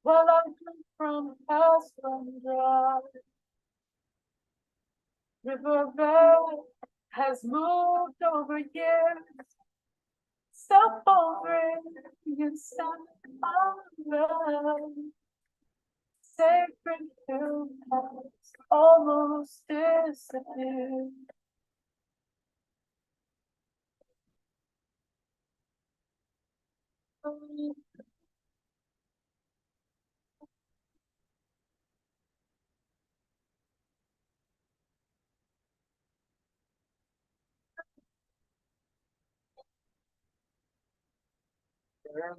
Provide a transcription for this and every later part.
Well, I'm from house from dry. Riverbed has moved over years. Stop over you stop love. Sacred hill has almost disappeared.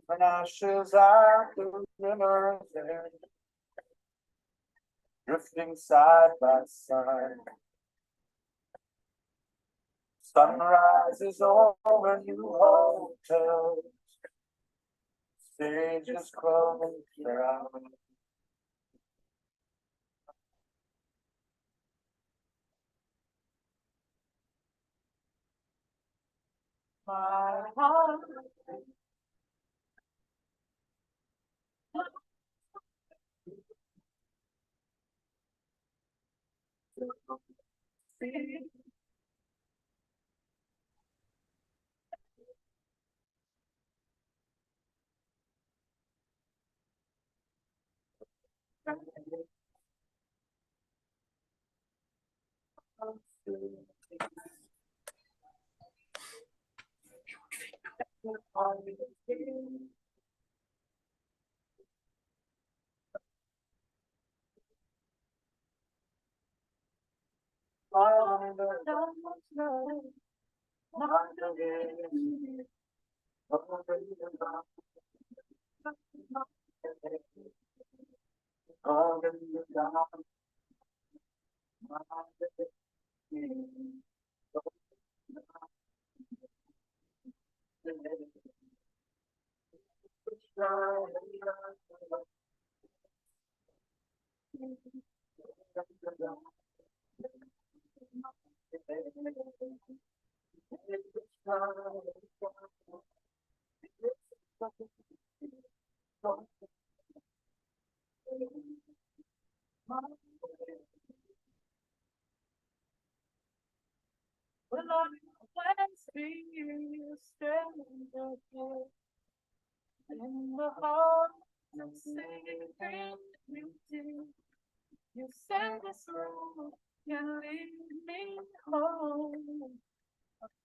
And ashes at the river's edge, drifting side by side. Sunrise is over new hotels, stages closed around. My heart beats. Will always be a stranger here in the heart of sacred beauty. You send this room, you lead me home.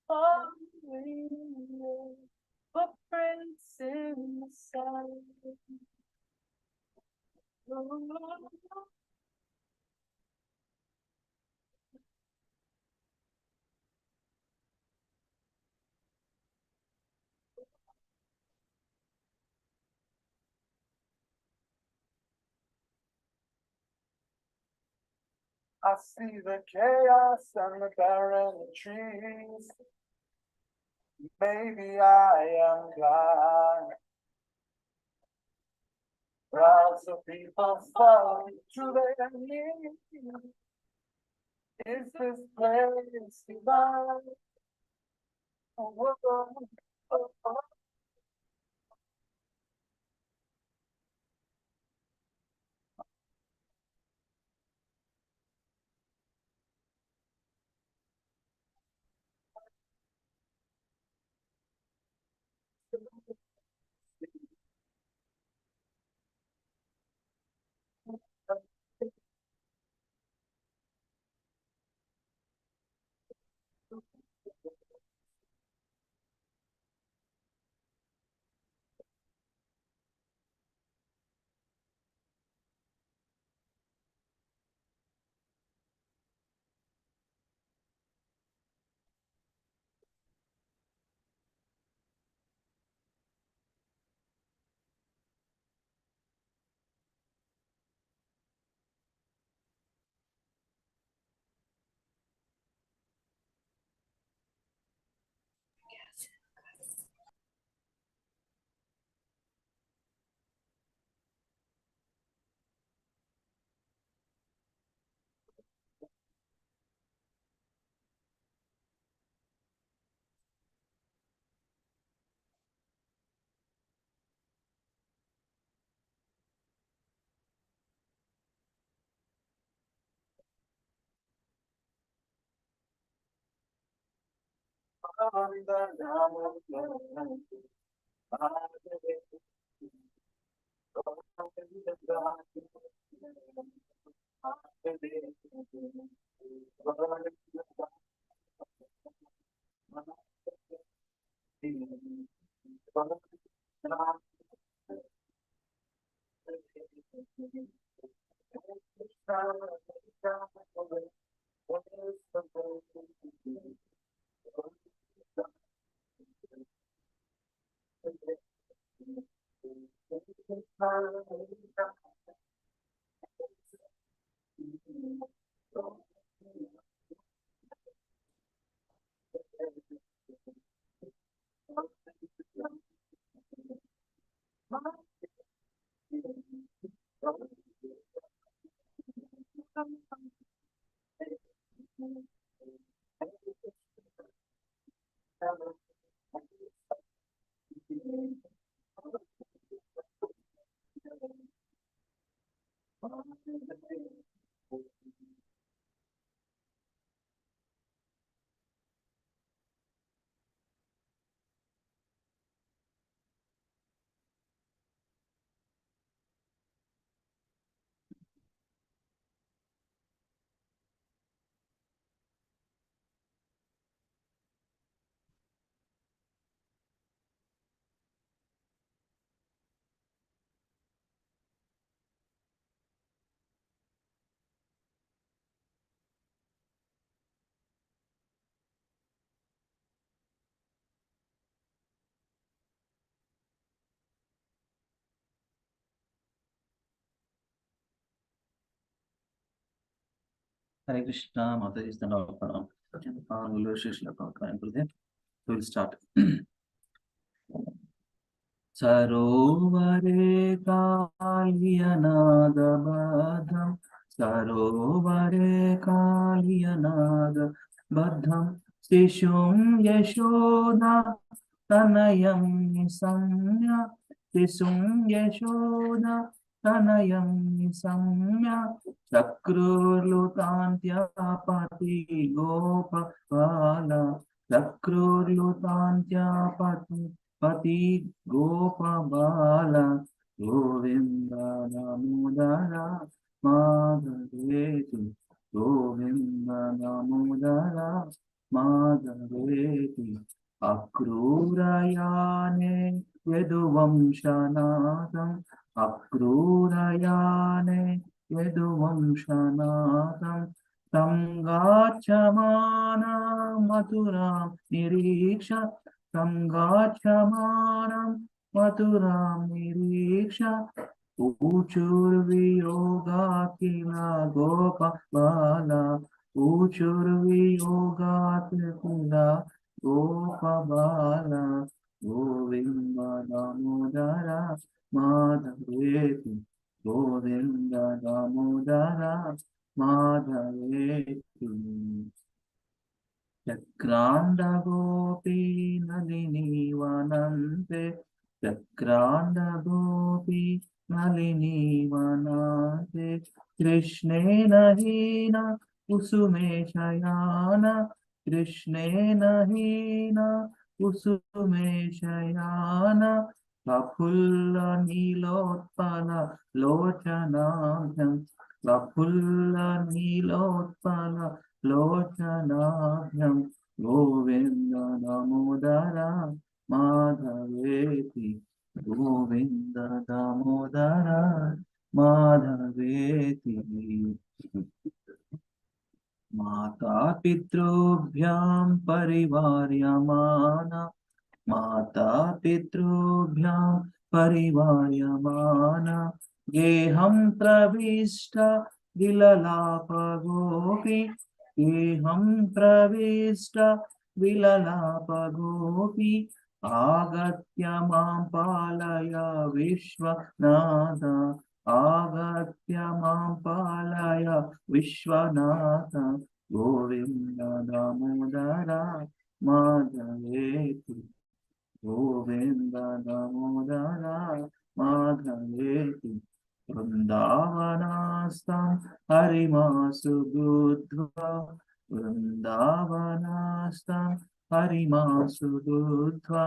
Following you, footprints in the sand. I see the chaos and the barren trees. Maybe I am blind, Crowds of people fall to their knees. Is this place divine? Oh, oh, oh, oh. Hare Krishna, Mother is the Lord Param. We'll start. Sarovare Kalyanadabadham Sarovare Kalyanadabadham Sishum Yashoda Tanayam Nisamya Sishum Yashoda Tanayam Nisamya Chakrurlutantya Pati Gopa Vala Chakrurlutantya Pati Gopabala Govinda Damodara Madhaveti Govinda Damodara Madhaveti Akrurayane Yeduvamshanadam Akrurayane Yeduvamshanadam Tangachamana Maturam Niriksha Samgacchamanam Maturam Niriksha Uchurviyoga Kila Gopa Bala Uchurviyoga Kila Gopa Bala Govinda Damodara Madhaveti Govinda Damodara Madhaveti Chakranda Gopi Nalini Vanante Chakranda Gopi Nalini Vanante Krishnena Hina Kusume Shayana Krishnena Hina Kusume Shayana Prafulla Nilotpala Lochanabhyam Prafulla Nilotpala Lochanabhyam Govinda Damodara Madhaveti Govinda Damodara Madhaveti Mata Pitrubhyam Parivaryamana Mata Pitrubhyam Parivaryamana Geham Pravishta Vilalapa Gopi Geham Pravishta Vilalapa Gopi Agatya Mam Palaya Vishwanatha Agatya Mam Palaya Vishwanatha Govinda Damodara Madhaveti Govinda Damodara Madhaveti Vrindavanastam Harimasu Buddha Vrindavanastam Harimasu Buddha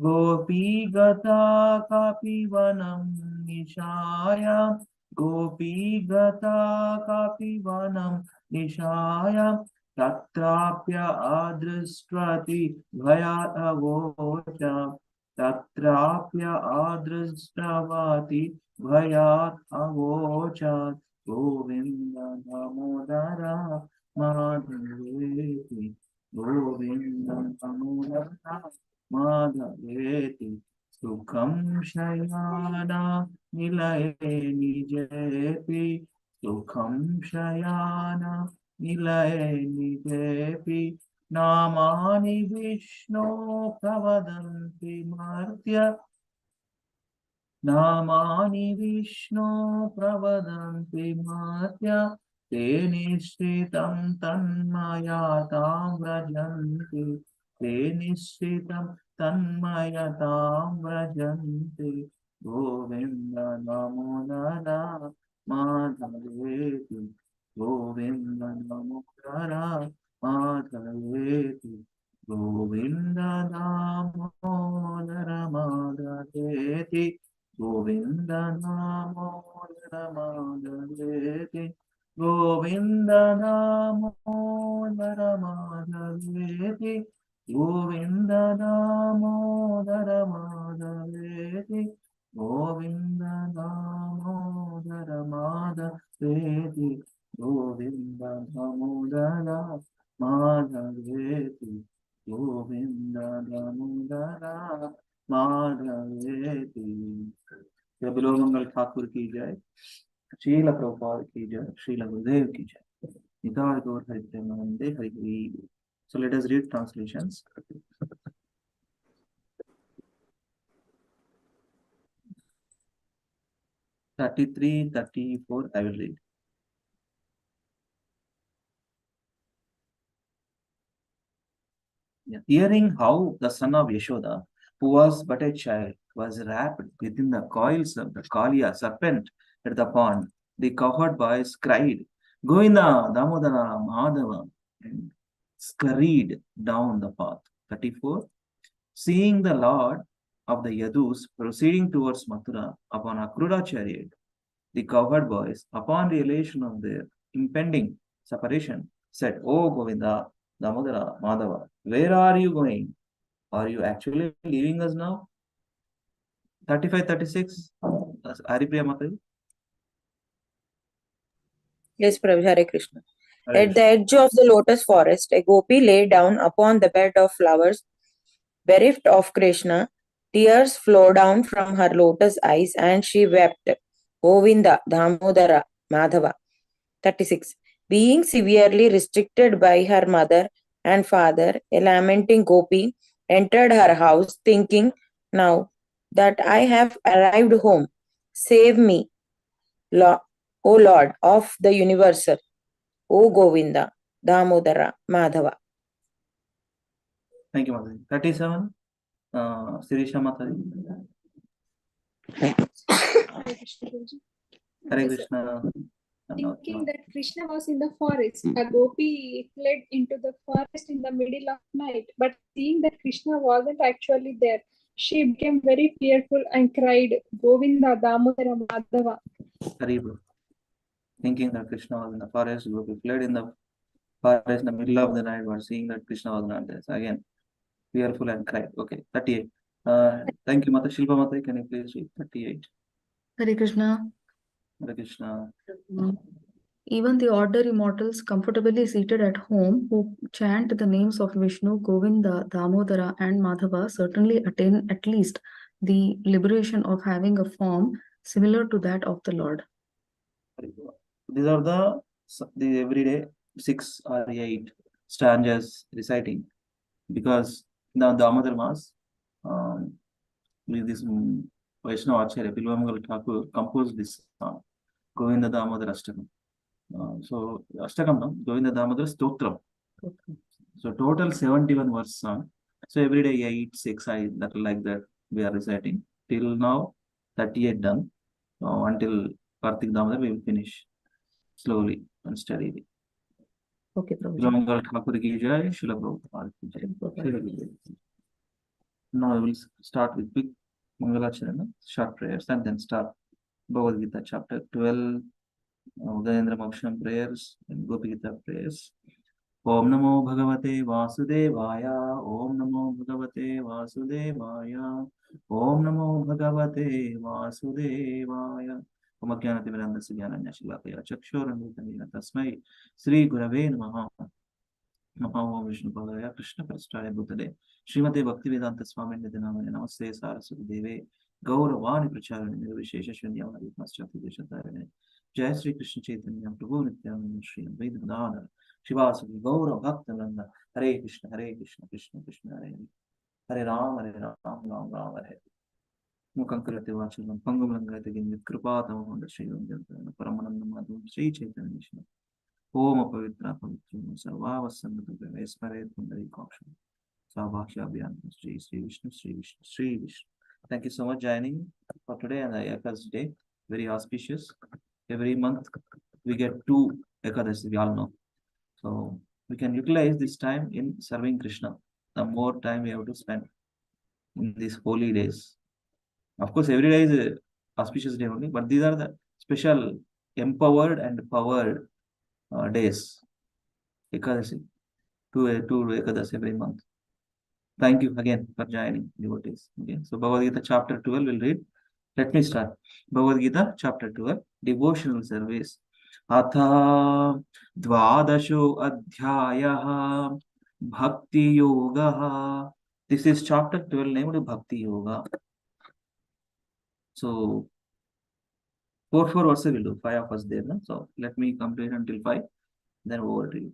Gopi Gata Kapivanam Nishaya Gopi Gata Kapivanam Nishaya Tatrapya adristvati bhayat avocha Tatrapya adristavati bhayat avocha Govinda Damodara Madhaveti Govinda Damodara Madhaveti Sukham Shayana Nilaye Nijepi Sukham Shayana Nilayeni Devi Namani Vishnu Pravadanti Martya Namani Vishnu Pravadanti Martya Te Nishritam Tanmayatam Vrajanti Te Nishritam Tanmayatam Vrajanti Govinda Damodara Madhaveti Govinda Damodara Madhaveti Govinda Damodara Madhaveti Govinda Damodara Madhaveti Govinda Damodara Madhaveti Govinda Damodara Madhaveti Govinda Damodara Madhaveti Govinda Damodara Madhaveti Govinda Damodara Madhaveti जय बिलोमंगल ठाकुर की जय श्रील प्रभुपाद की जय श्रील गुरुदेव की जय निताय गौर हरि प्रेमानंदे Hari Hari so let us read translations 33 34 I will read. Hearing how the son of Yashoda, who was but a child, was wrapped within the coils of the Kaliya serpent at the pond, the cowherd boys cried, Govinda, Damodara, Madhava, and scurried down the path. 34. Seeing the Lord of the Yadus proceeding towards Mathura upon a Kruda chariot, the cowherd boys, upon realization of their impending separation, said, Oh Govinda, Damodara, Madhava, where are you going? Are you actually leaving us now? 35, 36. Haripriya Mataji. Yes, Prabhu, Hare Krishna. At the edge of the lotus forest, a gopi lay down upon the bed of flowers, bereft of Krishna. Tears flowed down from her lotus eyes and she wept. Govinda, Damodara, Madhava. 36. Being severely restricted by her mother and father, a lamenting gopi entered her house, thinking, "Now that I have arrived home, save me, O Lord of the universal, O Govinda, Damodara, Madhava." Thank you, Mataji. 37, Sirisha Mataji. Hare Krishna, Guruji. Hare Yes, sir. Krishna. Thinking that Krishna was in the forest, a gopi fled into the forest in the middle of night. But seeing that Krishna wasn't actually there, she became very fearful and cried, "Govinda, Damodara, Madhava." Haribo. Thinking that Krishna was in the forest, Gopi fled in the forest in the middle of the night, but seeing that Krishna was not there. So again, fearful and cried. Okay, 38. Thank you, Mata Shilpa Mata. Can you please read 38? Hare Krishna. Hare Krishna. Even the ordinary mortals comfortably seated at home who chant the names of Vishnu, Govinda, Damodara, and Madhava certainly attain at least the liberation of having a form similar to that of the Lord. These are the everyday 6 or 8 stanzas reciting, because the Damodar Maas, with this Vaishnava Acharya Pilvamangal Thakur composed this song, Govinda Damodar Ashtakam. So Ashtakam, no? Govinda Damodar Stotram. So total 71 verse song. So every day 8, 6, that like that we are reciting. Till now 38 done. Until Kartik Damodar we will finish slowly and steadily. Okay, Prabhuji. Pilvamangal Thakur ki jai, Srila Prabhupada ki jai. Now we will start with big Mangalacharana, short prayers, and then start Bhagavad Gita chapter 12, Udayendra Moksham prayers, and Gopi Gita prayers. Om Namo Bhagavate Vasudevaya, Om Namo Bhagavate Vasudevaya, Om Namo Bhagavate Vasudevaya. Om Ajnanati Mirandasya Jnananya Shalakaya Chakshurannitana Tasmai Sri Gurave Namaha. Namo Vishnu Padaya Krishna Prasthaya Bhutale Srimate Bhaktivedanta Swami Nidhanamane Namaste Saraswati Deve Gauravani Pracharane Nirvishesha Shunyavadi Paschati Deshatarane Jai Sri Krishna Chaitanya Prabhu Nityananda Sri Advaita Gadadhara Shivasati Gaurav Bhaktananda Hare Krishna Krishna Krishna Hare Hare Ram Ram Ram Hare Mukankarate Vachalam Pangamalangate Gindit Kripatam Honda Sri Yundana Paramananda Madhu Sri Chaitanya Vishnu Om Pavitra Pavitra Sarvavasana Espare Pundari Kokshan Savakya Abhyam Sri Vishnu Sri Vishnu Sri Vishnu. Thank you so much joining for today and the Ekadashi day. Very auspicious. Every month we get 2 Ekadashi, we all know. So we can utilize this time in serving Krishna. The more time we have to spend in these holy days. Of course, every day is a auspicious day only, but these are the special empowered and powered days. Ekadashi, 2 Ekadashi every month. Thank you again for joining, devotees. Okay, so Bhagavad Gita chapter 12 will read. Let me start. Bhagavad Gita chapter 12, devotional service. Atha Dvadasho Adhyayah Bhakti Yoga. This is chapter 12 named Bhakti Yoga. So 4 verses will do. 5 of us there. No? So let me complete until 5. Then over to you.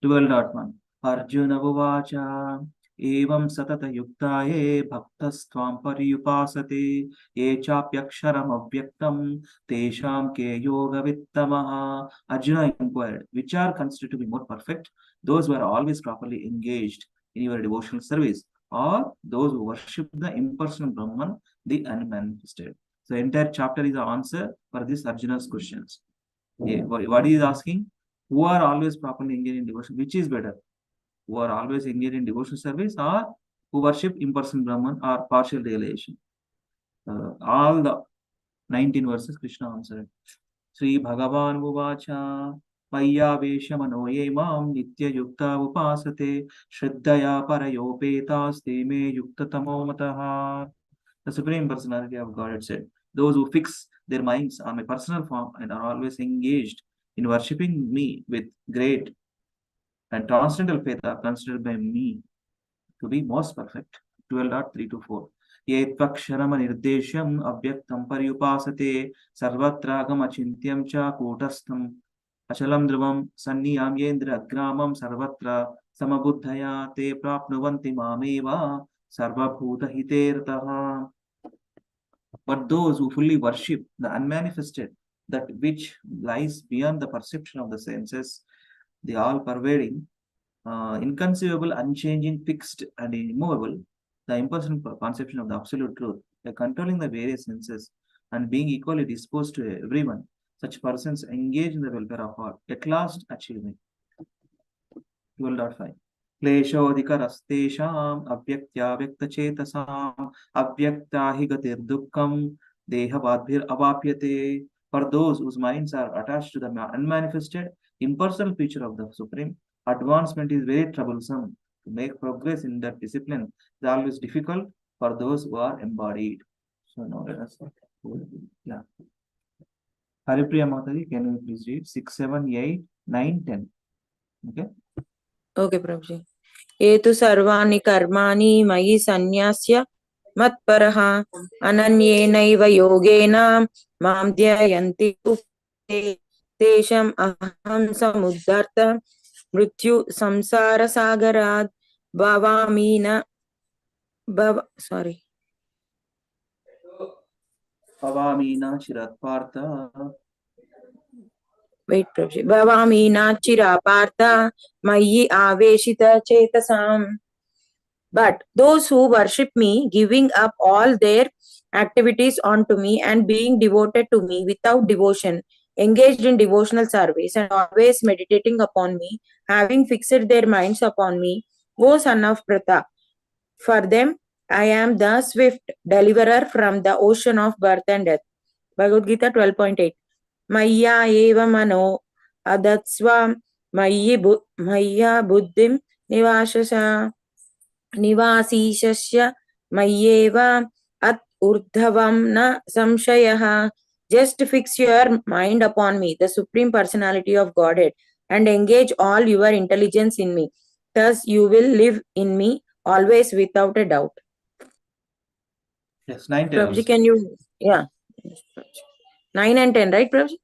12.1 Arjuna Uvacha Evam Satata Yuktaye Bhaktasthvam Pariyupasate Ye Chapyaksharam Avyaktam Tesham Ke Yoga Vittamaha. Arjuna inquired, which are considered to be more perfect? Those who are always properly engaged in your devotional service, or those who worship the impersonal Brahman, the unmanifested? So entire chapter is the answer for this Arjuna's questions. Yeah, what he is asking? Who are always properly engaged in devotion? Which is better? Who are always engaged in devotional service, or who worship impersonal Brahman or partial realization? All the 19 verses Krishna answered. Sri Bhagavan Uvacha Maya Veshamano Yemam Nitya Yukta Upasate Shraddhaya Parayopetas Teme Yukta Tamo Mataha. The Supreme Personality of God said, those who fix their minds on my personal form and are always engaged in worshipping me with great and transcendental faith are considered by me to be most perfect. 12.3-4 Ye tvaksharama nirdeshyam avyaktam paryupasate sarvatragam achintyam cha kutastham achalam dhruvam sanniyam yendra gramam sarvatra samabuddhaya te prapnuvanti mameva Sarvabhuta Hitertaha. But those who fully worship the unmanifested, that which lies beyond the perception of the senses, the all pervading, inconceivable, unchanging, fixed, and immovable, the impersonal conception of the absolute truth, by controlling the various senses and being equally disposed to everyone, such persons engage in the welfare of all, at last achieving. 12.5. क्लेशोऽधिकरस्तेषाम् अव्यक्त्याव्यक्तचेतसाम् अव्यक्ता हि गतिर्दुःखम् देहवाद्भिरवाप्यते. For those whose minds are attached to the unmanifested, impersonal feature of the Supreme, advancement is very troublesome. To make progress in that discipline is always difficult for those who are embodied. So now let us, yeah. Haripriya Mataji, can you please read 6, 7, 8, 9, 10? Okay. Okay, Prabhuji. Etu sarvani karmani mayi sanyasya matparaha ananyenaiva yogena mam dhyayanti upte tesham aham samuddarta mrityu samsara sagarad bhavamina sorry. Pavamina Chiratpartha. Wait, Prabhuji. Bhavamina chirapartha mayi aveshita chetasam. But those who worship me, giving up all their activities onto me and being devoted to me without devotion, engaged in devotional service and always meditating upon me, having fixed their minds upon me, O son of Pratha, for them I am the swift deliverer from the ocean of birth and death. Bhagavad Gita 12.8. Maya eva mano adatsva maya buddhim nivashasa निवासीशस्य मय्येव at urdhavam na samshayah. Just fix your mind upon me, the Supreme Personality of Godhead, and engage all your intelligence in me. Thus you will live in me always without a doubt. Yes, 9, 10. Prabhuji, Also. can you, yeah. 9 and 10, right, Prabhuji?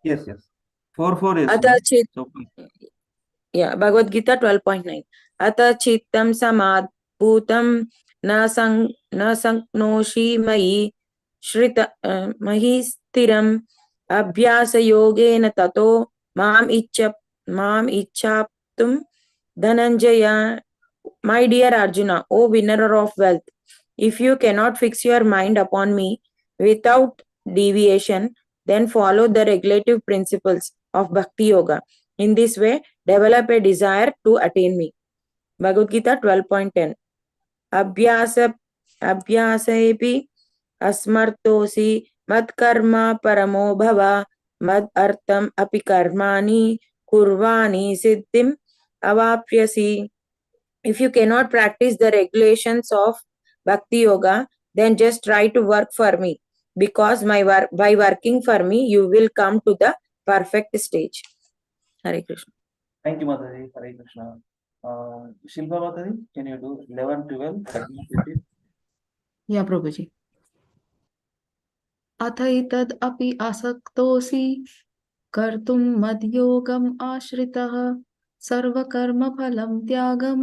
Yes, yes. 4 is. Ata chit, So, yeah, Bhagavad Gita 12.9. Ata chittam samadbhutam na sanknoshi mayi shrita mahi stiram abhyasa yogena tato mam ichchaptum dhananjaya. My dear Arjuna, O winner of wealth, if you cannot fix your mind upon me without deviation, then follow the regulative principles of Bhakti Yoga. In this way, develop a desire to attain me. Bhagavad Gita 12.10. Abhyasaepi asmartosi mad karma paramo bhava mad artam api karmani kurvani siddhim avapyasi. If you cannot practice the regulations of Bhakti Yoga, then just try to work for me, because by working for me, you will come to the perfect stage. Hare Krishna. thank you, Mataji. Hare Krishna. Shilpa Mataji, can you do 11, 12, 13, 15? Yeah, Prabhuji. अथैतद् अपि आसक्तोऽसि कर्तुं मद्योगम् आश्रितः सर्वकर्मफलं त्यागं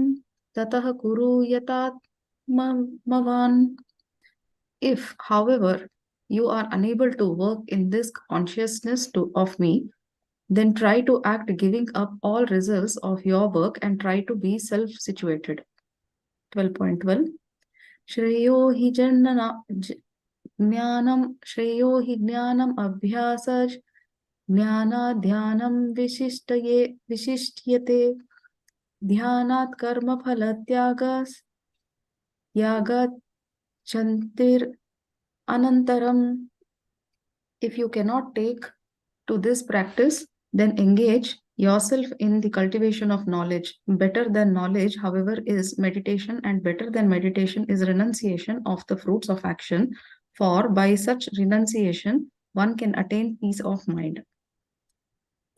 ततः कुरु यतात्मवान्. If, however, you are unable to work in this consciousness of me, then try to act giving up all results of your work and try to be self-situated. 12.12. Shreyo hi jnanam abhyasaj jnana dhyanam vishishyate dhyanat karma phala tyagas yagat chantir anantaram. If you cannot take to this practice, then engage yourself in the cultivation of knowledge. Better than knowledge, however, is meditation, and better than meditation is renunciation of the fruits of action, for by such renunciation, one can attain peace of mind.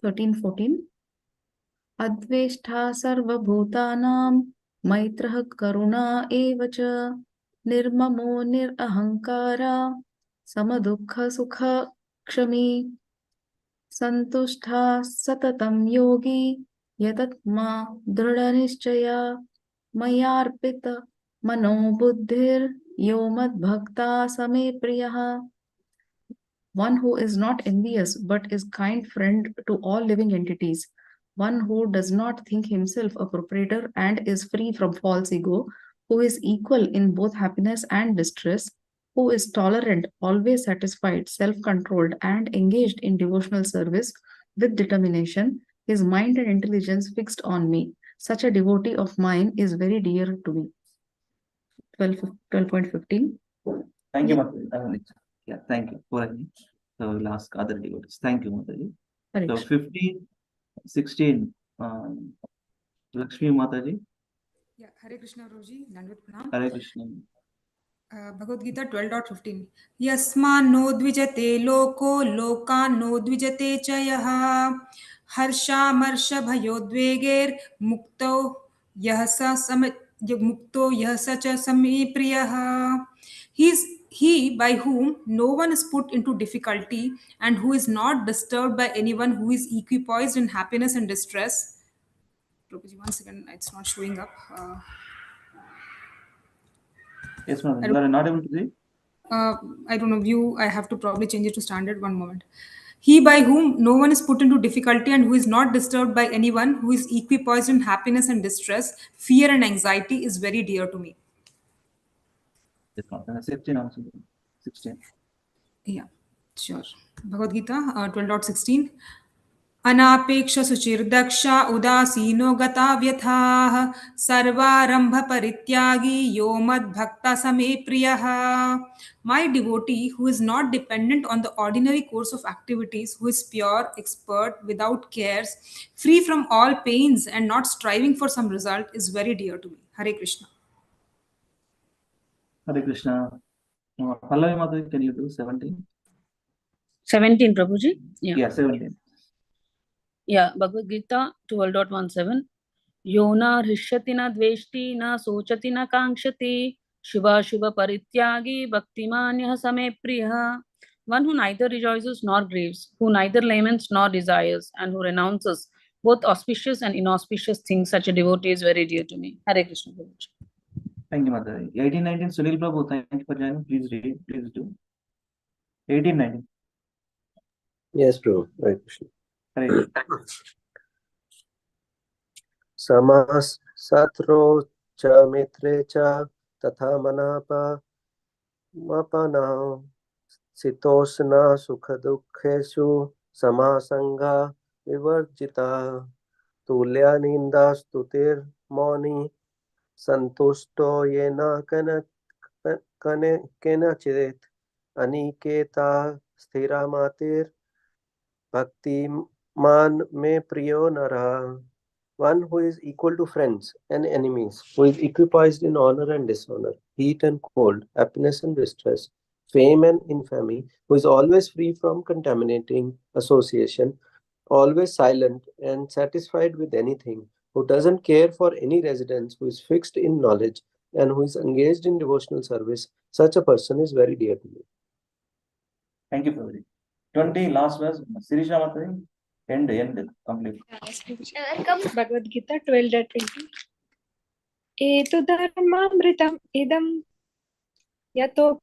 13-14. Adveshtha sarvabhutanam maitrah karuna evacha nirmamo nirahankara samadukha sukha kshami संतुष्टा सततं योगी यतत्मा दृढ़निश्चया मयार्पित Mano buddhir yo mad bhakta same priyaha. One who is not envious but is kind friend to all living entities, one who does not think himself a proprietor and is free from false ego, who is equal in both happiness and distress, who is tolerant, always satisfied, self-controlled, and engaged in devotional service with determination, his mind and intelligence fixed on me. Such a devotee of mine is very dear to me. 12.15. Thank you, Mataji. Yeah, thank you. Purani. So we'll ask other devotees. Thank you, Mataji. So Correct. 15, 16, Lakshmi Mataji. Yeah, Hare Krishna Guruji, Dandavat Pranam. Hare Krishna. Bhagavad Gita 12.15. Yasmano dvijate loko lokano dvijate chayaha harsha marsha bhayodveger mukto yahasa mukto yahasa cha sami priyaha. He by whom no one is put into difficulty and who is not disturbed by anyone, who is equipoised in happiness and distress. Prabhuji, one second, it's not showing up. Yes, ma'am. You are not able to see? I don't know, view, I have to probably change it to standard. One moment. He by whom no one is put into difficulty and who is not disturbed by anyone, who is equipoised in happiness and distress, fear and anxiety, is very dear to me. Yes, ma'am. 16 also. 16. Yeah, sure. Bhagavad Gita 12.16. अनापेक्ष सुचिर्दक्ष उदासीनो गता व्यथाः सर्वारंभ परित्यागी यो मद्भक्त समे प्रियः. My devotee who is not dependent on the ordinary course of activities, who is pure, expert, without cares, free from all pains and not striving for some result, is very dear to me. Hare Krishna. Hare Krishna. Pallavi Mataji, can you do 17? 17, Prabhuji? Yeah, 17. Yeah, Bhagavad Gita 12.17. Yona rishyati na dveshti na sochati na kankshati shubha shubha parityagi bhaktimanyah same priya. One who neither rejoices nor grieves, who neither laments nor desires, and who renounces both auspicious and inauspicious things, such a devotee is very dear to me. Hare Krishna Prabhuji. Thank you, Mataji. 18, 19, Sunil Prabhu, thank you for joining. Please read, please do. 18, 19. Yes, Prabhu. Hare Krishna. Hare. Samas satro cha mitre cha tatha manapa mapana sitosna sukha dukhesu samasanga vivarjita tulya ninda stutir moni santusto yena kenachit aniketa sthira matir bhakti man me priyo nara. One who is equal to friends and enemies, who is equipoised in honor and dishonor, heat and cold, happiness and distress, fame and infamy, who is always free from contaminating association, always silent and satisfied with anything, who doesn't care for any residence, who is fixed in knowledge, and who is engaged in devotional service, such a person is very dear to me. Thank you, Prabhuji. 20, last verse. Sirisha Mataji. End, complete. Bhagavad Gita 12.20. Etu dharmamritam idam yato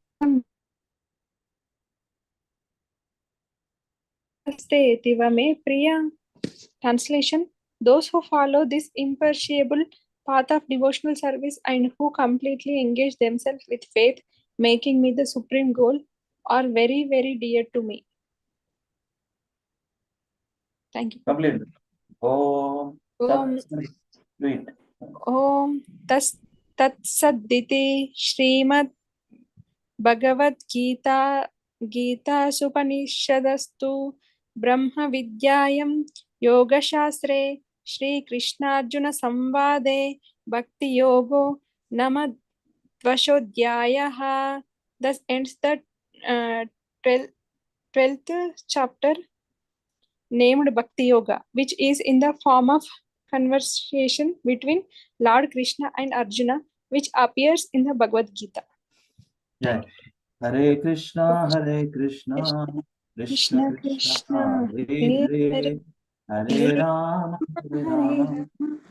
tiva me priya. Translation: those who follow this imperishable path of devotional service and who completely engage themselves with faith, making me the supreme goal, are very, very dear to me. Thank you. Complete. Om. Om. Wait. Om Tat Sadditi Srimad Bhagavad Gita Supanishadastu Brahma Vidyayam Yoga Shastre Shri Krishna Arjuna Samvade Bhakti Yogo Namadvashodhyayaha. Thus ends the 12th chapter named Bhakti Yoga, which is in the form of conversation between Lord Krishna and Arjuna, which appears in the Bhagavad Gita. Yeah. Hare Krishna, Krishna Krishna, Krishna, Hare Hare Rama,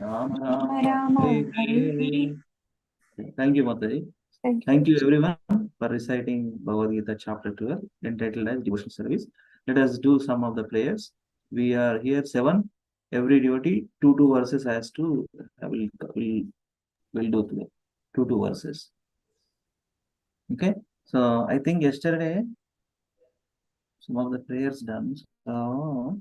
Rama Rama, Hare Hare. Thank you, Mataji. Thank you. Thank you everyone for reciting Bhagavad Gita chapter 12 entitled as Devotional Service. Let us do some of the prayers. We are here 7. Every devotee, 2 verses has to, will do today. 2 verses. Okay. So I think yesterday some of the prayers done. So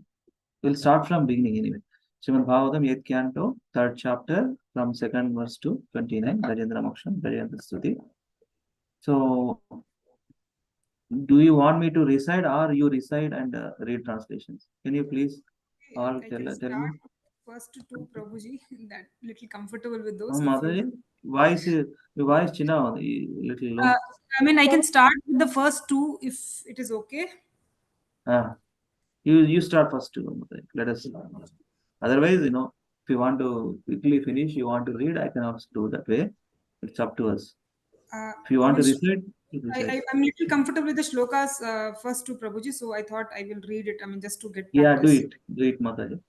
we'll start from beginning anyway. Srimad Bhagavatam 8th canto, 3rd chapter, from 2nd verse to 29, Gajendra Moksham, Gajendra Stuti. So, do you want me to recite or you recite and read translations? Can you please all I tell can me? start first 2, Prabhuji. That little comfortable with Oh, those. If Mataji, you, your voice chinna, little low. I mean, I can start with the first 2 if it is okay. You start first too, Mataji. Let us. Otherwise, if you want to quickly finish, you want to read, I can also do that way. It's up to us. If you I want to mean, recite, you recite. I'm little comfortable with the shlokas first 2, Prabhuji, so I thought I will read it. I mean, just to get Yeah, practice. do it, Mataji.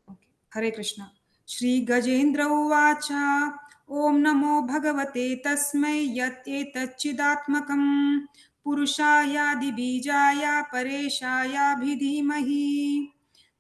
Okay. Hare Krishna. Shri Gajendra Uvacha Om Namo Bhagavate Tasmai Yat Etacchidatmakam Purushaya Dibijaya Pareshaya Bhidhimahi.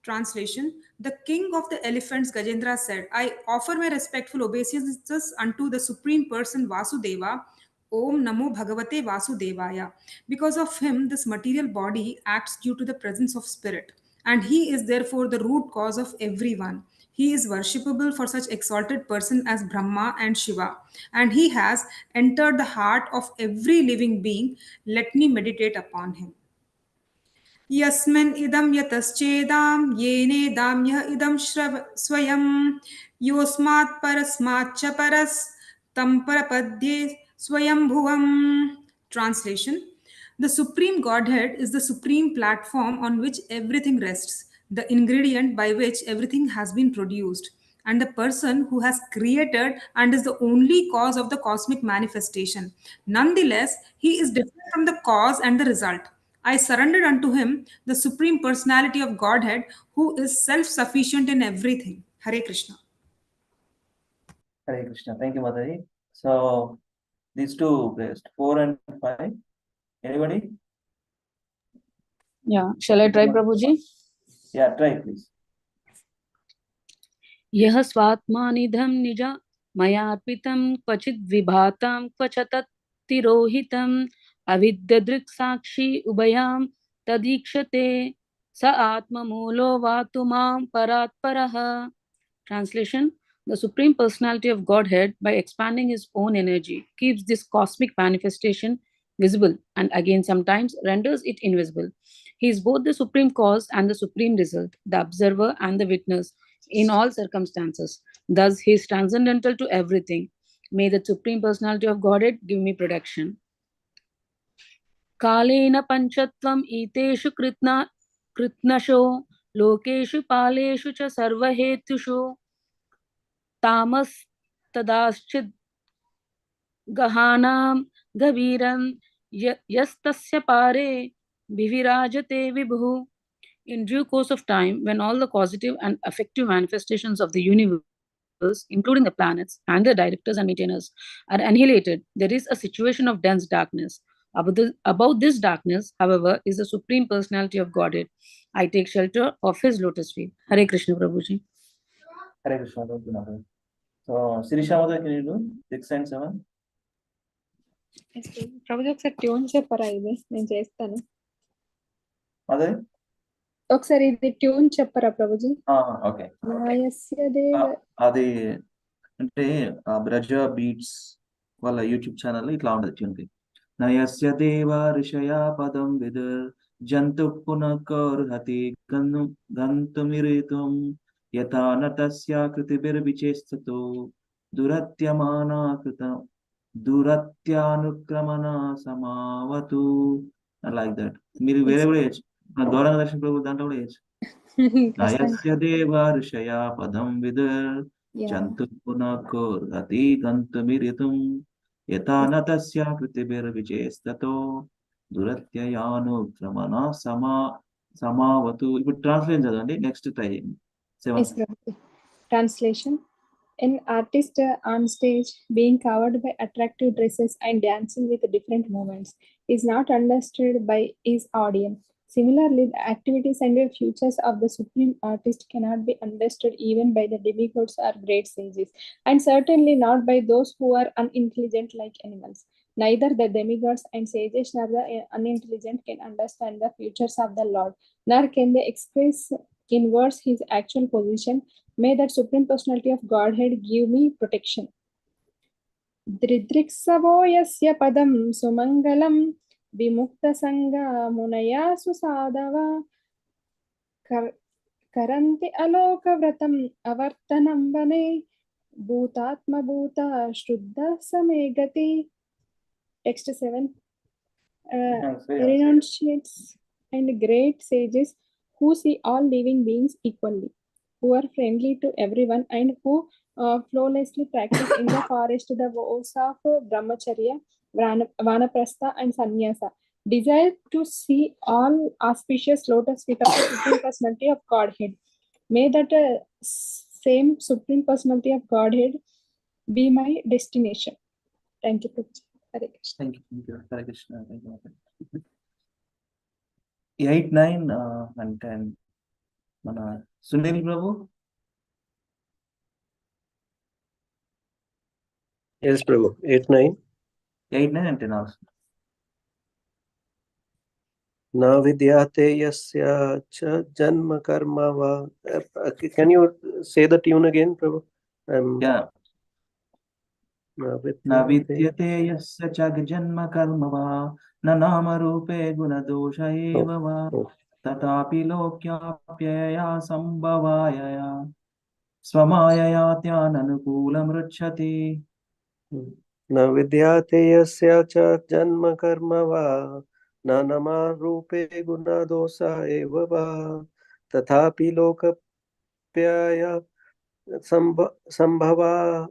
Translation: The king of the elephants, Gajendra, said, I offer my respectful obeisances unto the Supreme Person Vasudeva. Om Namo Bhagavate Vasudevaya. Because of him, this material body acts due to the presence of spirit, and he is therefore the root cause of everyone. He is worshipable for such exalted person as Brahma and Shiva, and he has entered the heart of every living being. Let me meditate upon him. यस्मिन् इदं यतश्चेदां येनेदां यः इदं स्वयं योऽस्मात् परस्माच्च परस् तं प्रपद्ये स्वयंभुवम्. Translation: The Supreme Godhead is the supreme platform on which everything rests, the ingredient by which everything has been produced, and the person who has created and is the only cause of the cosmic manifestation. Nonetheless, he is different from the cause and the result. I surrendered unto him, the Supreme Personality of Godhead, who is self sufficient in everything. Hare Krishna. Hare Krishna. Thank you, Mataji. So, these 2 prayers, 4 and 5. Anybody? Yeah. Shall I try, Prabhuji? Yeah, try please. यः स्वात्मानिधं निज मयार्पितं क्वचिद् विभातां क्वच तत्तिरोहितम् अविद्यदृक्साक्षी उभयां तदीक्षते स आत्ममूलो वातु मां परात्परः. Translation: The Supreme Personality of Godhead, by expanding his own energy, keeps this cosmic manifestation visible and again sometimes renders it invisible. He is both the supreme cause and the supreme result, the observer and the witness in all circumstances. Thus, he is transcendental to everything. May the Supreme Personality of Godhead give me protection. कालेन पञ्चत्वम् ईतेषु कृत्नशो लोकेषु पालेषु च सर्वहेतुषु तामस्तदाश्चिद् गहानां गभीरं यस्तस्य पारे विविराजते विभुः. In due course of time, when all the causative and effective manifestations of the universe, including the planets and their directors and maintainers, are annihilated, there is a situation of dense darkness. About this darkness, however, is the Supreme Personality of Godhead. I take shelter of his lotus feet. Hare Krishna, Prabhuji. Hare Krishna. Thank you, Mataji. So, Sirisha Mataji, can you do 6 and 7? Prabhuji ఒకసారి tune చెప్పరా? ఇది నేను చేస్తాను. Mataji? ఒకసారి ఇది tune చెప్పరా Prabhuji? Okay. నాయస్య దేవ అది అంటే బ్రజ బీట్స్ వాళ్ళ యూట్యూబ్ ఛానల్ ఇట్లా ఉండదు ట్యూన్కి. నయస్య దేవ ఋషయా పదం విద్ జంతు పునఃకర్హతి గంతుమిరితుం యథా న తస్య కృతిభిర్విచేస్తతో దురత్యానుక్రమణ సమావతు. Like that. మీరు వేరే కూడా చేయొచ్చు. గౌరంగ దర్శన ప్రభు దాంట్లో కూడా చేయొచ్చు. నయస్య దేవ ఋషయా పదం విద్ జంతు పునఃకర్హతి గంతుమిరితుం యథా న తస్య కృతిభిర్విచేస్తతో దురత్యయానుక్రమణ సమావతు. ఇప్పుడు ట్రాన్స్లేషన్ చదవండి, నెక్స్ట్ ట్రై చేయండి. 7. Translation. An artist on stage being covered by attractive dresses and dancing with different movements is not understood by his audience. Similarly, the activities and the futures of the supreme artist cannot be understood even by the demigods or great sages, and certainly not by those who are unintelligent like animals. Neither the demigods and sages nor the unintelligent can understand the futures of the Lord, nor can they express in words his actual position. May that Supreme Personality of Godhead give me protection. Dridriksavo yasya padam sumangalam vimukta sanga munaya susadava karanti aloka vratam avartanam vane bhutatma bhuta shuddha samegati. Text 7. Renunciates and great sages who see all living beings equally, who are friendly to everyone, and who flawlessly practice in the forest the vows of brahmacharya, vanaprastha, and sannyasa, desire to see all auspicious lotus feet of the Supreme Personality of Godhead. May that same Supreme Personality of Godhead be my destination. Thank you, Prabhuji. Hare Krishna. Thank you. Hare Krishna. Thank you. 8, 9, and 10. Mana Sunil Prabhu. Yes, Prabhu. 8, 9. 8, 9, and 10 also. Na vidyate yasya cha janma karma va. Can you say the tune again, Prabhu? Yeah. Na Na vidyate. vidyate yasya chagjanma karma va na nama rupe guna dosha eva va tatapi lokyapyaya sambhavaya swamayaya tyananukulam rachyati. Na vidyate yasya cha janma karma va na nama rupe guna dosa eva va tathapi lokapyaya sambhava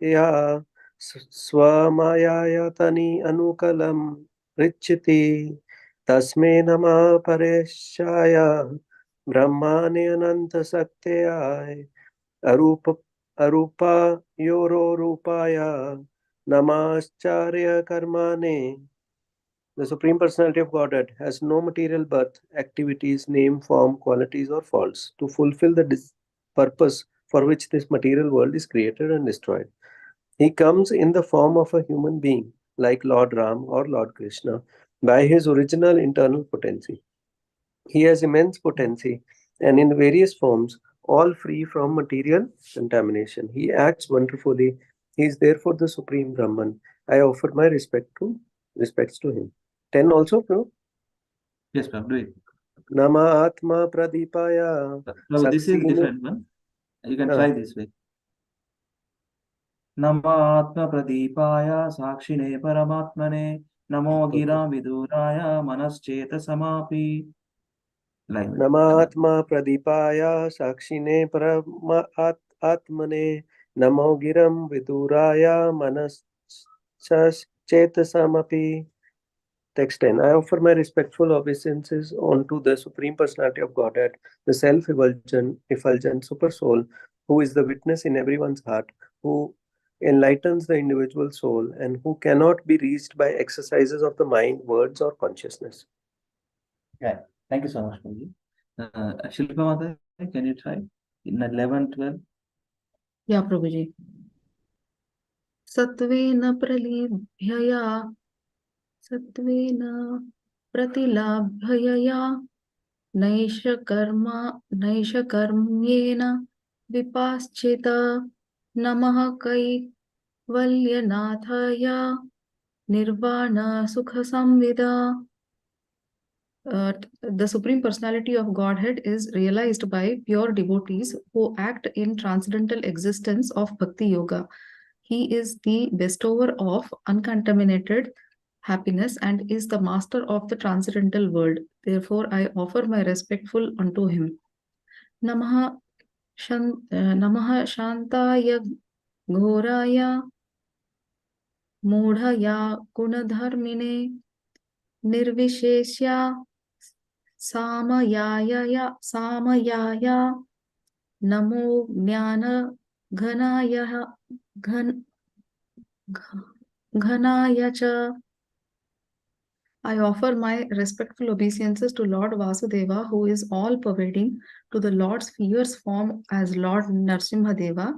ya swamayaya tani anukalam richiti tasme nama pareshaya brahmane ananta sakteyai arupa yoro rupaya namascharya karmane. The Supreme Personality of Godhead has no material birth, activities, name, form, qualities, or faults to fulfill the purpose for which this material world is created and destroyed. He comes in the form of a human being, like Lord Ram or Lord Krishna, by his original internal potency. He has immense potency and in various forms, all free from material contamination. He acts wonderfully. He is therefore the Supreme Brahman. I offer my respects to him. 10 also, Prabhu? Yes, Prabhu, do it. Nama Atma Pradipaya. Prabhu, this is different one. You can try this way. Nama Atma Pradipaya Sakshine Paramatmane Namo Gira Viduraya Manascheta Samapi. Like that. Nama Atma Pradipaya Sakshine Paramatmane Namo Giram Viduraya Manas Chetasamapi. Text 10. I offer my respectful obeisances unto the Supreme Personality of Godhead, the self-effulgent Super Soul, who is the witness in everyone's heart, who enlightens the individual soul, and who cannot be reached by exercises of the mind, words, or consciousness. Yeah. Thank you so much, Prabhu. Shilpa Mata, can you try? In 11, 12? Yeah, Prabhuji. Satvena pralibhyaya Satvena pratilabhyaya Naisha karmyena Vipaschita Namaha Kaivalyanathaya Nirvana Sukha Samvida. The Supreme Personality of Godhead is realized by pure devotees who act in transcendental existence of Bhakti Yoga. He is the bestower of uncontaminated happiness and is the master of the transcendental world. Therefore, I offer my respectful unto him. Namaha Shantaya Ghoraya Mudhaya Gunadharmine Nirvisheshya Samayaya Namo Jnana Ghanaya Ghan Ghanaya cha. I offer my respectful obeisances to Lord Vasudeva, who is all-pervading, to the Lord's fierce form as Lord Narsimhadeva,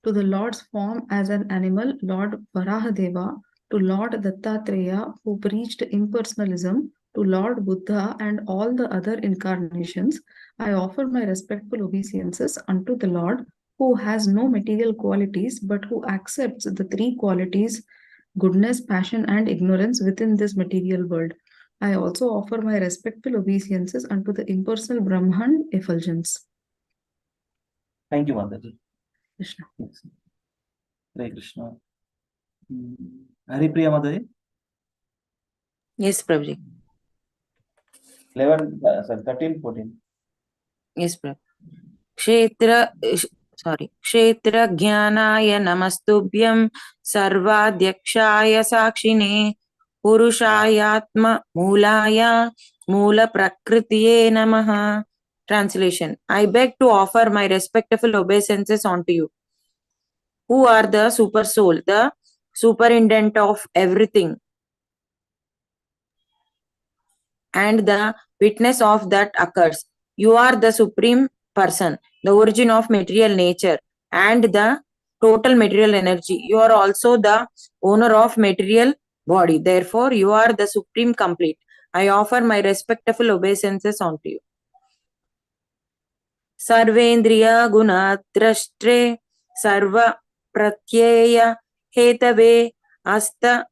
to the Lord's form as an animal, Lord Varahadeva, to Lord Dattatreya, who preached impersonalism, to Lord Buddha and all the other incarnations. I offer my respectful obeisances unto the Lord, who has no material qualities, but who accepts the three qualities goodness, passion, and ignorance within this material world. I also offer my respectful obeisances unto the impersonal Brahman effulgence. Thank you, Mataji. Krishna. Yes. Hare Krishna. Haripriya Mataji. Yes, Prabhuji. 13, 14. Yes, Prabhu. Kshetra Jnanaya Namastubhyam Sarvadhyakshaya Sakshine Purushayatma Mulaya Mula Prakritiye Namaha. Translation. I beg to offer my respectful obeisances unto you, who are the super soul, the superintendent of everything, and the witness of that occurs. You are the supreme person, the origin of material nature and the total material energy. You are also the owner of material body. Therefore, you are the supreme complete. I offer my respectful obeisances unto you. Sarvendriya gunatrashtre sarva pratyaya hetave asta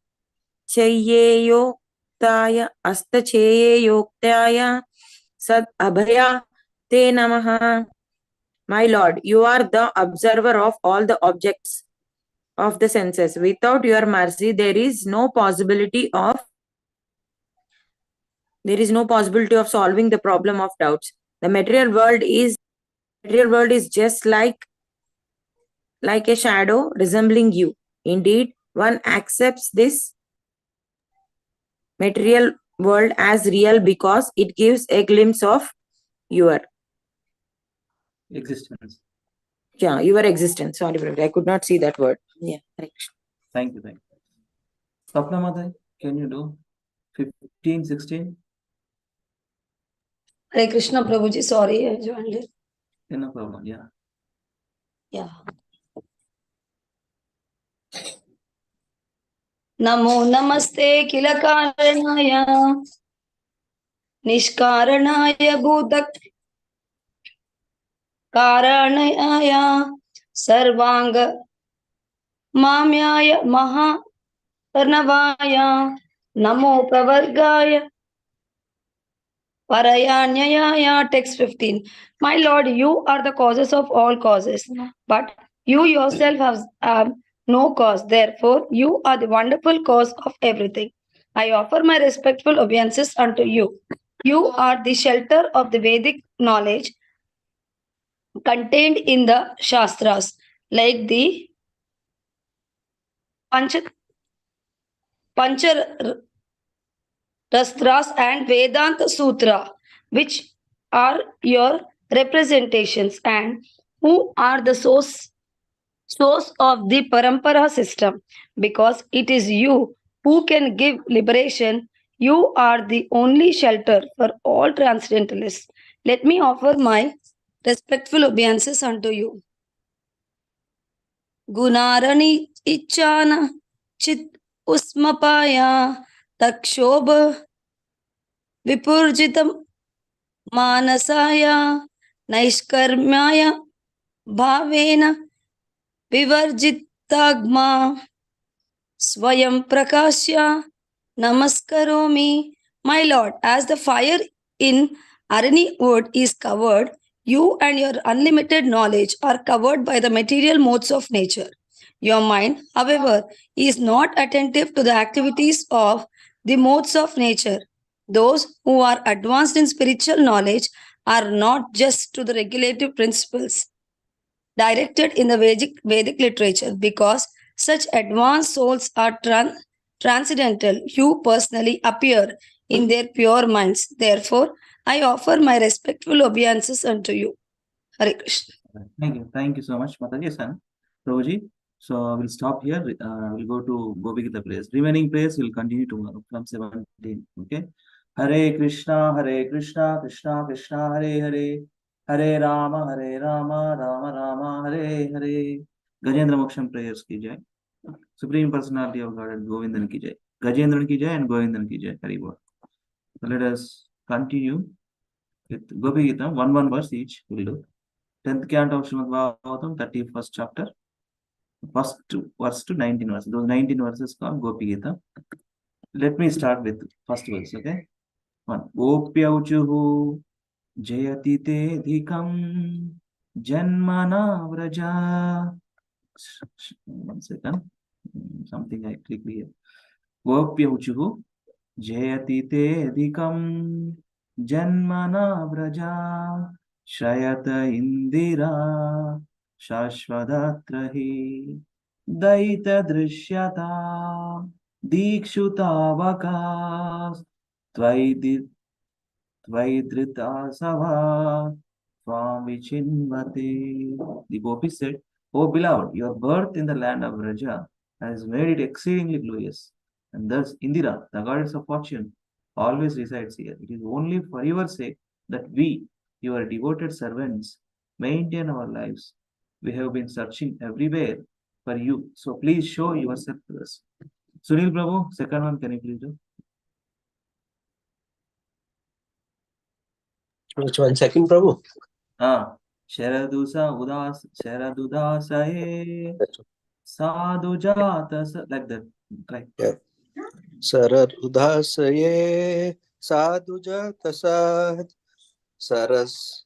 chayeyo Astacheyoktyaya Sad Abhaya Te Namaha. My Lord, you are the observer of all the objects of the senses. Without your mercy, there is no possibility of solving the problem of doubts. The material world is just like a shadow resembling you. Indeed, one accepts this material world as real because it gives a glimpse of your existence. Yeah, your existence. Sorry, brother, I could not see that word. Yeah, correct. Thank you. Sapna Mataji, can you do 15, 16? Hare Krishna Prabhuji, sorry, I joined it. No problem, yeah. Yeah. Namo namaste kilakaranaya nishkaranaya bhutak karanaya sarvanga mamyaya maha parnavaya namo pravargaya parayanyaya. Text 15. My Lord, you are the causes of all causes, but you yourself have no cause. Therefore, you are the wonderful cause of everything. I offer my respectful obeisances unto you. You are the shelter of the Vedic knowledge contained in the Shastras, like the Pancharathras and Vedanta Sutra, which are your representations, and who are the source of the Parampara system, because it is you who can give liberation. You are the only shelter for all transcendentalists. Let me offer my respectful obeisances unto you. Gunarani Ichana Chit Usmapaya Takshobha Vipurjitam Manasaya Naishkarmaya Bhavena Vivarjitagma Swayam Prakashya Namaskaromi. My Lord, as the fire in Arani wood is covered, you and your unlimited knowledge are covered by the material modes of nature. Your mind, however, is not attentive to the activities of the modes of nature. Those who are advanced in spiritual knowledge are not just to the regulative principles directed in the Vedic literature, because such advanced souls are transcendental. You personally appear in their pure minds. Therefore, I offer my respectful obeisances unto you. Hare Krishna. Thank you so much, Mataji. Son. Prabhuji. So we'll stop here. We'll go to Gopikita place. Remaining place will continue tomorrow from 17. Okay. Hare Krishna, Krishna Krishna, Hare Hare, Hare Rama, Rama Rama, Hare Hare. Gajendra Moksham prayers ki jai. Supreme Personality of Godhead Govindan ki jai. Gajendran ki jai and Govindan ki jai. Hari Bol. So let us continue with Gopikita, one verse each we'll do. 10th canto of Srimad Bhagavatam, 31st chapter, first verse to 19 verses. Those 19 verses called Gopi Gita. Let me start with first verse, okay? One. Gopyauchuhu jayati te dhikam janmana vraja. One second. Something I click here. Gopyauchuhu jayati te dhikam janmana vraja. Shayata indira Shashvadatrahi Daita Drishyata Dikshutavakas Tvaidrita Sava Swamichinvate. The Gopi said, O beloved, your birth in the land of Raja has made it exceedingly glorious. And thus Indira, the goddess of fortune, always resides here. It is only for your sake that we, your devoted servants, maintain our lives. We have been searching everywhere for you. So please show yourself to us. Sunil Prabhu, second one, can you please do? Which one? Second, Prabhu? Sharadusa Udasaye That's one. Sadhujata, like that. Right. Yeah. Sarar Udasaye Sadhujata Sad Saras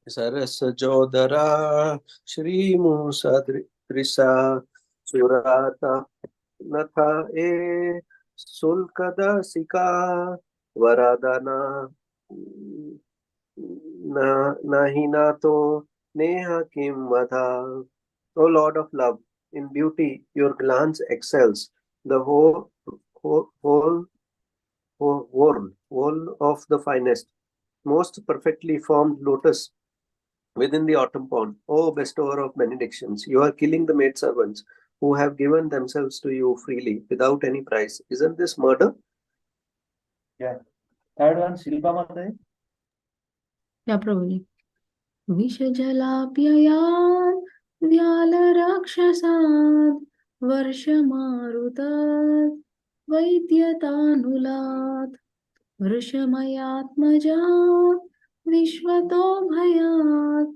Jodhara Shri Musa Trisa Surata Natha E Sulkada Sika Varadana Nahinato Neha Kim Vadha. O Lord of love, in beauty your glance excels the whole of the finest, most perfectly formed lotus within the autumn pond. O bestower of benedictions, you are killing the maidservants who have given themselves to you freely without any price. Isn't this murder? Yeah. Third one, Shilpa Mataji. Yeah, Prabhuji. Vishajalaapyayan Vyalarakshasad Varshamarutat Vaidyatanulat Vrishamayatmajat Vishwato Bhayat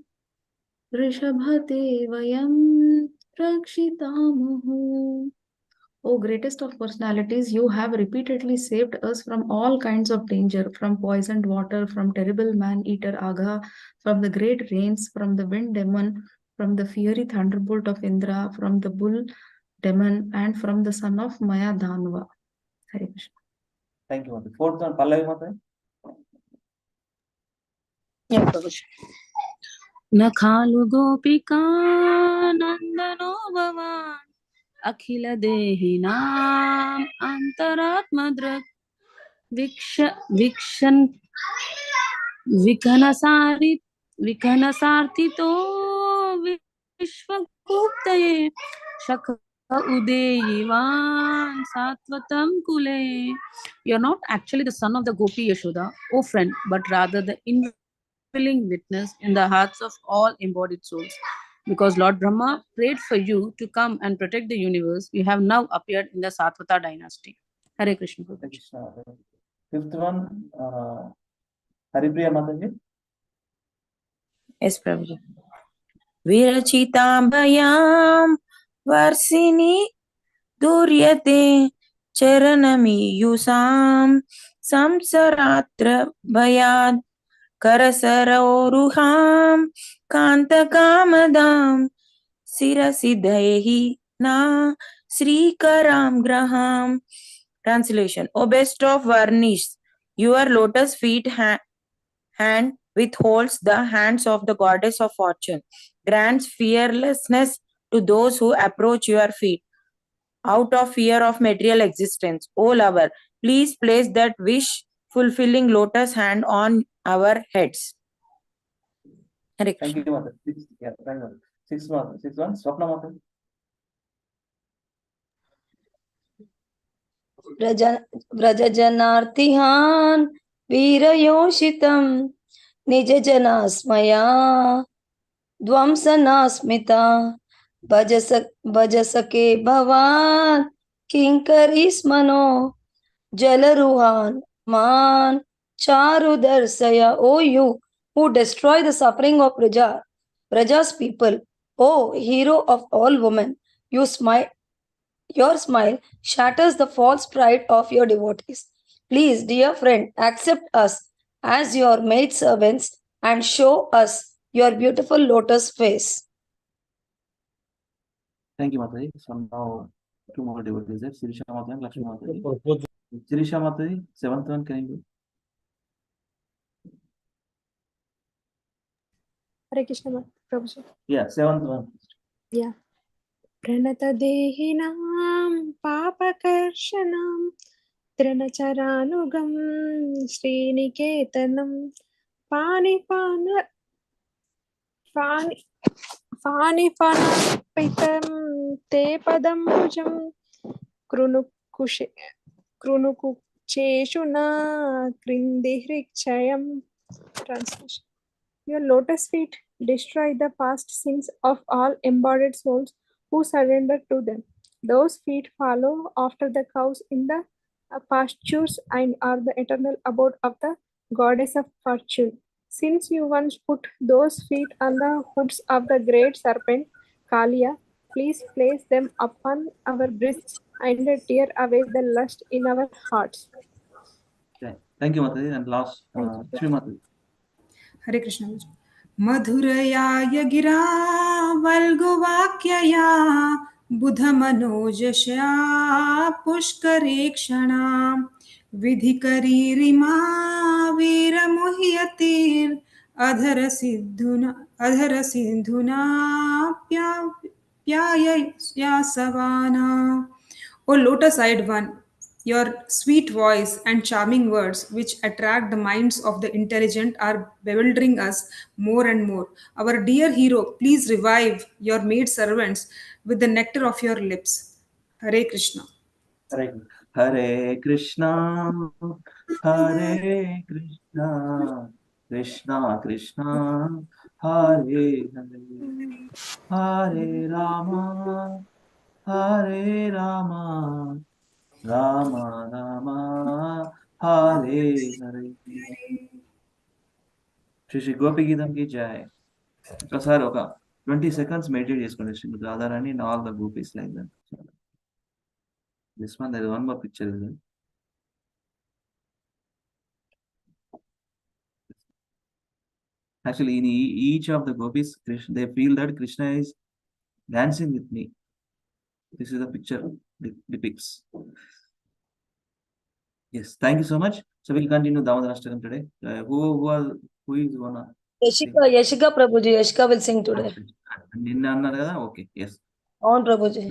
Rishabhate Vayam Rakshitamuhu. O greatest of personalities, you have repeatedly saved us from all kinds of danger, from poisoned water, from terrible man-eater Agha, from the great rains, from the wind demon, from the fiery thunderbolt of Indra, from the bull demon, and from the son of Maya Dhanva. Hare Krishna. Thank you, Mataji. Fourth one, Pallavi Mataji. Yeah, Prabhuji. न खालु गोपिका नंदनो भवान अखिल देहिनाम अंतरात्मदृक् विघ्नसार्थितो विश्वगुप्तये शख उदेयिवान सात्वतं कुले. You are not actually the son of the Gopi Yashoda, O friend, but rather the willing witness in the hearts of all embodied souls. Because Lord Brahma prayed for you to come and protect the universe, you have now appeared in the Satvata dynasty. Hare Krishna. Fifth one, Haripriya Mataji. Yes, Prabhuji. Virachitambayam Varsini Duryate Charanamiyusam Samsaratra Bhayad Karasarauruham Kantakamadam Sirasidhaihi Na Srikaram Graham. Translation. O best of varnish, your lotus feet hand withholds the hands of the goddess of fortune, grants fearlessness to those who approach your feet out of fear of material existence. O lover, please place that wish-fulfilling lotus hand on our heads. Hare Thank Krishna. you, Mataji. Yeah, thank you. 6-1. Swapna Mataji. व्रजजनार्तिहान् वीरयोषितं निजजनास्मया ध्वंसनास्मिता भजसके भवान् किङ्करीस्मनो जलरुहान् मान चारुदर्शया. O you who destroy the suffering of Praja's people, O hero of all women, your smile shatters the false pride of your devotees. Please, dear friend, accept us as your maidservants and show us your beautiful lotus face. Thank you, Mataji. So now 2 more devotees there. Sirisha Mataji and Lakshmi Mataji. Sirisha Mataji, 7th one, can you do? Hare Krishna Prabhuji. Yeah, 7th one. Yeah. प्रणतदेहिनां पापकर्षणां तृणचरानुगं श्रीनिकेतनं पाणिपनार्पितं ते पदम्बुजं कृणुकुक्षेषु न कृन्दिहृक्षयम्. Translation. Your lotus feet destroy the past sins of all embodied souls who surrender to them. Those feet follow after the cows in the pastures and are the eternal abode of the goddess of fortune. Since you once put those feet on the hooves of the great serpent Kalia, please place them upon our breasts and tear away the lust in our hearts. Okay. Thank you, Mataji. And last, Lakshmi Mataji. हरे कृष्ण मधुरयाय गिरा वल्गुवाक्यया बुधमनोजशा पुष्करेक्षणा विधिकरीरिमा वीरमुह्यतीर् अधरसिन्धुना प्याययासवाना. O lotus-eyed one, your sweet voice and charming words, which attract the minds of the intelligent, are bewildering us more and more. Our dear hero, please revive your maid servants with the nectar of your lips. Hare Krishna. Hare Krishna, Hare Krishna, Krishna Krishna, Hare Hare, Hare Rama, Hare Rama, Rama Rama, Hare Hare. Shri Gopi Geetam ki jai. ఒకసారి ఒక 20 seconds meditate చేసుకోండి Shri Radharani and all the gopis like that. This one, there is one more picture. Actually, in each of the gopis, Krishna, they feel that Krishna is dancing with me. This is the picture depicts. Yes, thank you so much. So we'll continue Damodar Ashtakam today. Who is gonna? Yashika Prabhuji, Yashika will sing today. నిన్న అన్నారు కదా okay yes అవును ప్రభుజీ.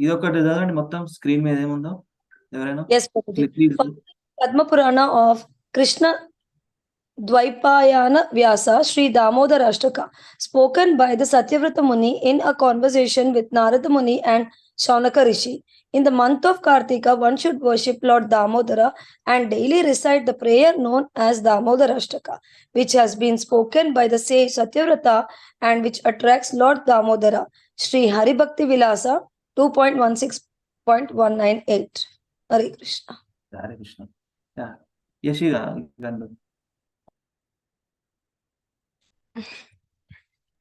ఇది ఒకటి చదవండి మొత్తం screen మీద ఏముందో ఎవరైనా. Yes, Prabhuji. Padma Purana of Krishna Dvaipayana Vyasa Sri Damodar Ashtaka, spoken by the Satyavrata Muni in a conversation with Narada Muni and Shaunaka Rishi. In the month of Kartika, one should worship Lord Damodara and daily recite the prayer known as Damodar Ashtaka, which has been spoken by the sage Satyavrata and which attracts Lord Damodara. Sri Hari Bhakti Vilasa 2.16.198. Hare Krishna. Hare Krishna. Yeah. Yashiga,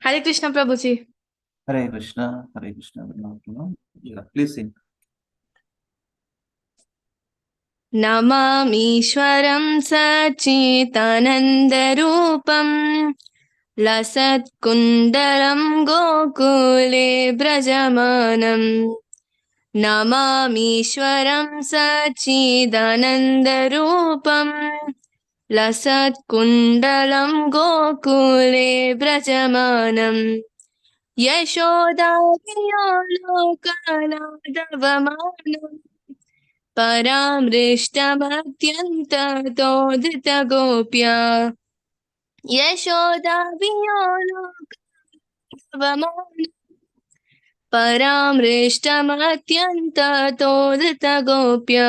Hare Krishna Prabhuji. Hare Krishna, Hare Krishna. Yeah, please sing. Namamishwaram Sachitanandarupam Lasatkundaram Gokule Brajamanam. Namamishwaram Sachidanandarupam Lasatkundalam Gokule Brajamanam. Yashodaviyolokaladavamanam Paramrishtamatyantatoddhitagopya. Yashodaviyolokaladavamanam नवमानं परामृष्टमत्यन्ततोदितगोप्य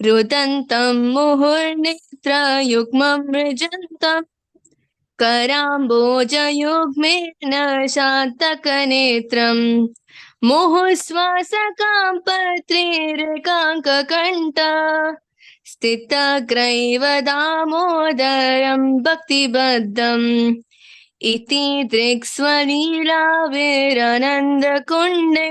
रुदन्तं मुहुर्नेत्रयुग्मं मृजन्तम् कराम्बोजयुग्मेन शान्तकनेत्रम् मुहुःश्वासकां पत्रेरेकाङ्ककण्ठ स्थितग्रैव दामोदरं भक्तिबद्धम् इति दृक्स्वलीलाविरनन्दकुण्डे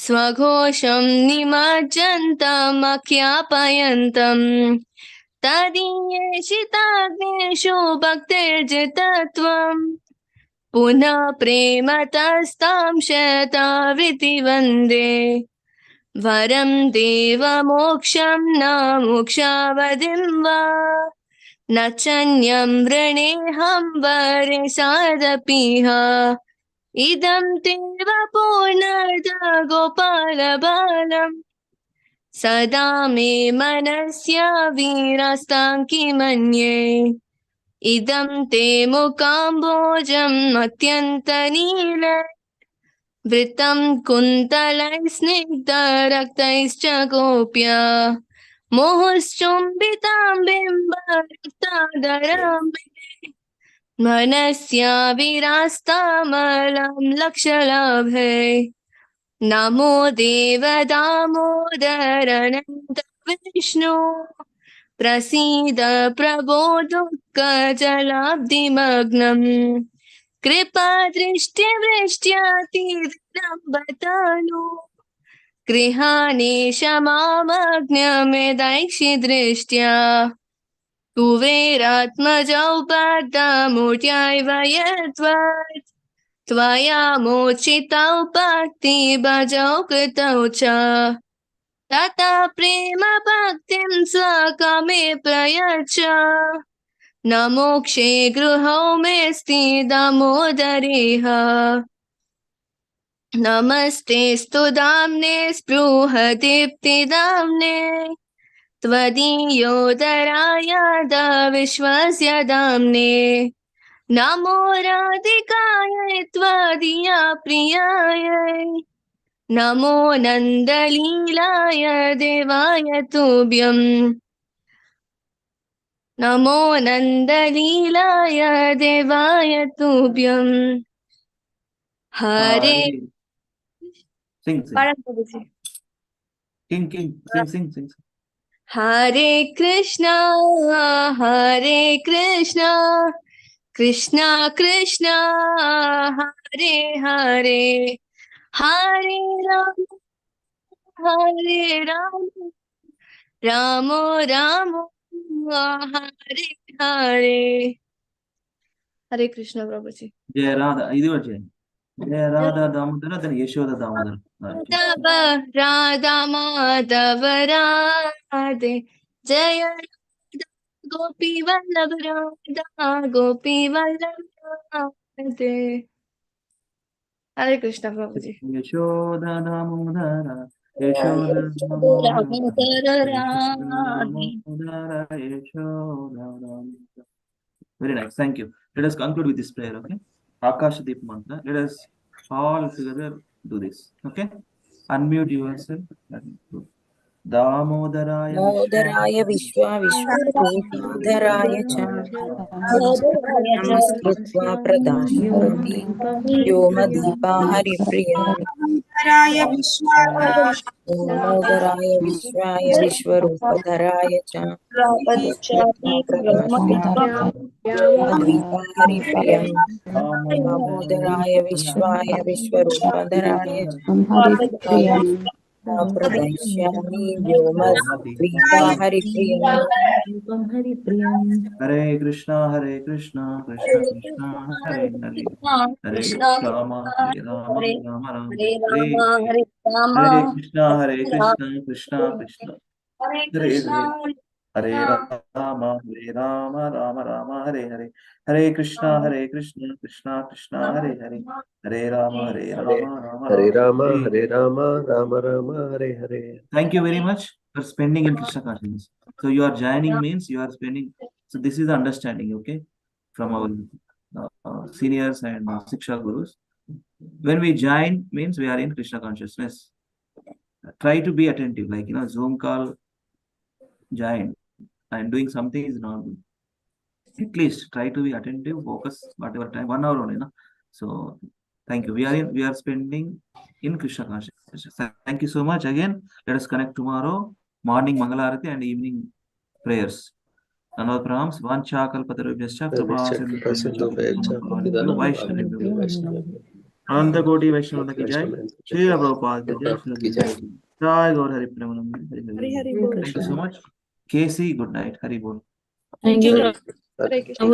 स्वघोषं निमज्जन्तमख्यापयन्तम् तदीयेषिताग्नेषु भक्तिर्जितत्वम् पुनः प्रेमतस्तां शतावृत्ति वन्दे वरं देवमोक्षं न मोक्षावधिं वा न चन्यं वृणेऽहं वरे सादपीह इदं तेव पूर्णद गोपालबालम् सदा मे मनस्य वीरस्ताङ्कि मन्ये इदं ते मुकाम्बोजम् अत्यन्तनील वृत्तं कुन्तलैः स्निग्धरक्तैश्च गोप्य मुहुश्चुम्बितां बिम्बरक्तादरां मनस्या विरास्तामलं लक्षलाभे नमो देव दामोदर अनन्त विष्णु प्रसीद प्रभो दुःखजलाब्धिमग्नम् कृपादृष्टिवृष्ट्यातिविलम्बतानु गृहाणेश मामग्न्यमेदैक्षि दृष्ट्या कुबेरात्मजौ बद्धमूर्त्याैव यद्वत् त्वया मोचितौ भक्तिभजौ कृतौ च तथा प्रेम भक्तिं स्वकामे प्रयच्छ न मोक्षे गृहौ मेऽस्ति दामोदरेह नमस्ते स्तुदाम्ने स्पृहदीप्तिदाम्ने त्वदीयोदराय विश्वस्य दाम्ने नमो राधिकायै त्वदीया प्रियायै नमो नन्दलीलाय देवाय तुभ्यम् नमो नन्दलीलाय देवाय तुभ्यम् हरे Sing. Param King. Sing. हरे कृष्णा कृष्णा कृष्णा हरे हरे हरे राम राम राम हरे हरे हरे कृष्ण प्रभु जी Jai Radha. Idu Jai. Jai Radha Damodara, then Yashoda Damodara. Madhav Radha Madhav Radhe जय राधा गोपी वल्लभ राधा गोपी वल्लभ राधे हरे कृष्ण प्रभु जी Yashoda Damodara. Yashoda Damodara. Yashoda Damodara. Very nice. Thank you. Let us conclude with this prayer, okay? Akashadeep mantra. Let us all together do this, okay? Unmute yourself. Damodaraya मोदराय विश्वाधराय च नमस्कृत्वा प्रदास्यन्ति व्योमदीपा हरिप्रियम् राय विश्वा दामोदराय विश्वाय विश्वरूपधराय च नमस्कृत्वा प्रदास्यन्ति व्योमदीपा हरिप्रियम् दामोदराय विश्वाय विश्वरूपधराय च प्रदर्श्यामि व्योमद्वीपा हरिप्रियम् Hare Krishna, Krishna Krishna, Hare Hare. Hare Rama, Rama Hare Rama, Hare Hare Rama, Hare Rama, Hare Krishna, Rama, Krishna Krishna, Hare Hare Krishna, Hare. Hare Krishna, Rama, Rama, Hare Hare. Hare Krishna, Krishna Krishna, Hare Hare. Hare Rama, Rama, Hare Rama, Hare. Hare Rama, Rama Rama, Hare Hare. Thank you very much for spending in Krishna consciousness. So you are joining means you are spending. So this is the understanding, okay, from our seniors and Siksha Gurus. When we join, means we are in Krishna consciousness. Try to be attentive, like, Zoom call, join, and doing something is not good. At least try to be attentive, focus, whatever time, 1 hour only. So thank you. We are spending in Krishna consciousness. Thank you so much. Again, let us connect tomorrow, morning Mangalarati and evening prayers. Another Brahms, Vancha Kalpatarubhyascha, Ananda Koti Vaishnava ki jai, Srila Prabhupada ki jai, Jai Gaur Hari Premanand. Hari Hari Bol. Thank you so much. Casey, good night. Hari Bol. Thank you. Hare Krishna.